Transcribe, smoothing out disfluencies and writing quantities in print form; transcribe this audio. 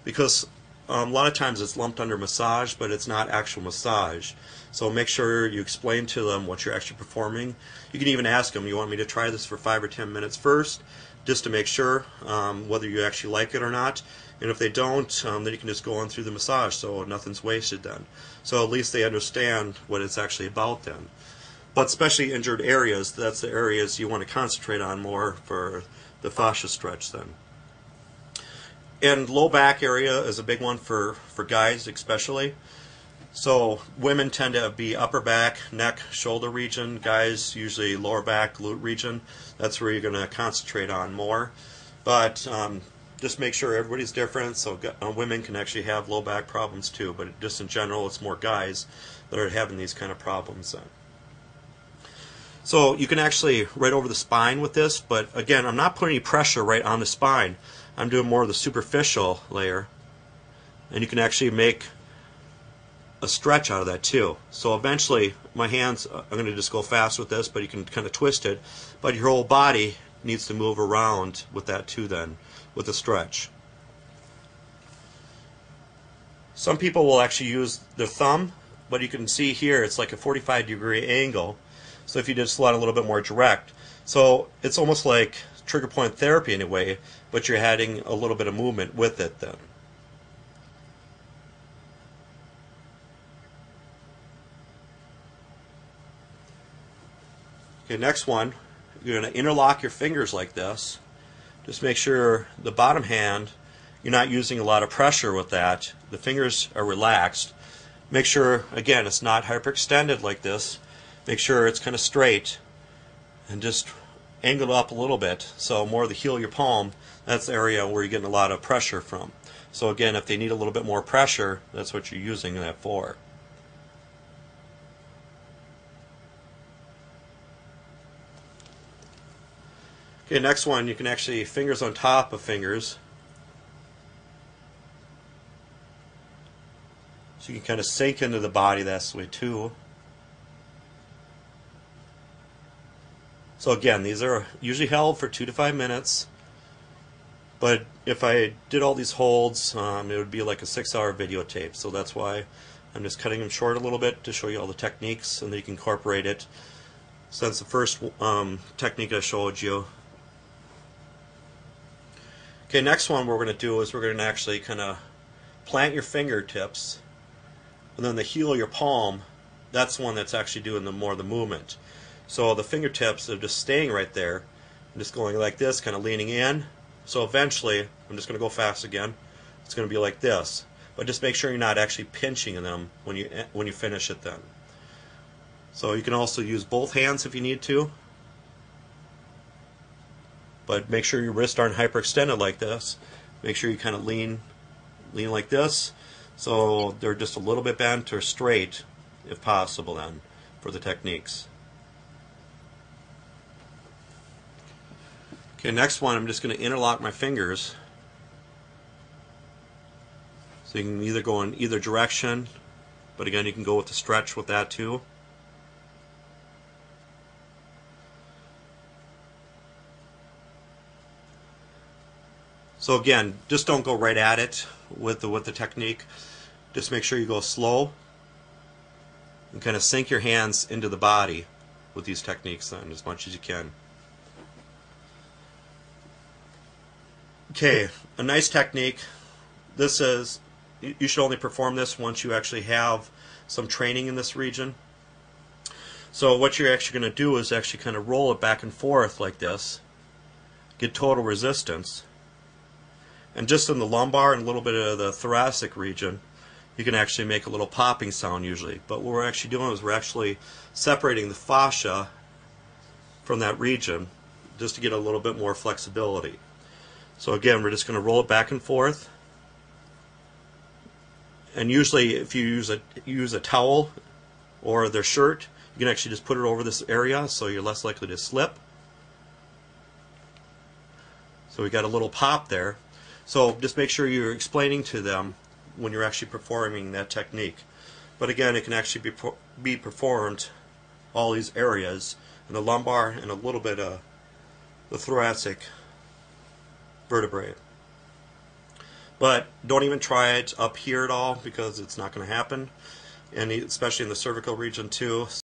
because a lot of times it's lumped under massage, but it's not actual massage. So make sure you explain to them what you're actually performing. You can even ask them, you want me to try this for 5 or 10 minutes first, just to make sure whether you actually like it or not. And if they don't, then you can just go on through the massage, so nothing's wasted then. So at least they understand what it's actually about then. But especially injured areas, that's the areas you want to concentrate on more for the fascia stretch then. And low back area is a big one for guys especially. So women tend to be upper back, neck, shoulder region. Guys usually lower back, glute region. That's where you're going to concentrate on more. But just make sure everybody's different. So women can actually have low back problems too. But just in general, it's more guys that are having these kind of problems then. So you can actually right over the spine with this. But again, I'm not putting any pressure right on the spine. I'm doing more of the superficial layer. And you can actually make a stretch out of that too. So eventually my hands, I'm going to just go fast with this, but you can kind of twist it, but your whole body needs to move around with that too then, with the stretch. Some people will actually use their thumb, but you can see here it's like a 45-degree angle, so if you just let a little bit more direct. So it's almost like trigger point therapy in a way, but you're adding a little bit of movement with it then. Okay, next one, you're going to interlock your fingers like this. Just make sure the bottom hand, you're not using a lot of pressure with that. The fingers are relaxed. Make sure, again, it's not hyperextended like this. Make sure it's kind of straight and just angle it up a little bit. So more of the heel of your palm, that's the area where you're getting a lot of pressure from. So again, if they need a little bit more pressure, that's what you're using that for. Okay, next one, you can actually fingers on top of fingers. So you can kind of sink into the body that way too. So again, these are usually held for 2 to 5 minutes. But if I did all these holds, it would be like a 6-hour videotape. So that's why I'm just cutting them short a little bit to show you all the techniques, and then you can incorporate it. Since the first technique I showed you. Okay, next one we're going to do is we're going to actually kind of plant your fingertips, and then the heel of your palm, that's the one that's actually doing more of the movement. So the fingertips are just staying right there, and just going like this, kind of leaning in. So eventually, I'm just going to go fast again, it's going to be like this. But just make sure you're not actually pinching them when you finish it then. So you can also use both hands if you need to. But make sure your wrists aren't hyperextended like this. Make sure you kind of lean like this, so they're just a little bit bent or straight, if possible then, for the techniques. Okay, next one, I'm just going to interlock my fingers. So you can either go in either direction, but again, you can go with the stretch with that too. So again, just don't go right at it with the technique. Just make sure you go slow and kind of sink your hands into the body with these techniques then as much as you can. Okay, a nice technique. This is, you should only perform this once you actually have some training in this region. So what you're actually going to do is actually kind of roll it back and forth like this. Get total resistance. And just in the lumbar and a little bit of the thoracic region, you can actually make a little popping sound usually. But what we're actually doing is we're actually separating the fascia from that region just to get a little bit more flexibility. So again, we're just going to roll it back and forth. And usually if you use a towel or their shirt, you can actually just put it over this area so you're less likely to slip. So we got a little pop there. So just make sure you're explaining to them when you're actually performing that technique. But again, it can actually be performed all these areas in the lumbar and a little bit of the thoracic vertebrae. But don't even try it up here at all because it's not going to happen, and especially in the cervical region too.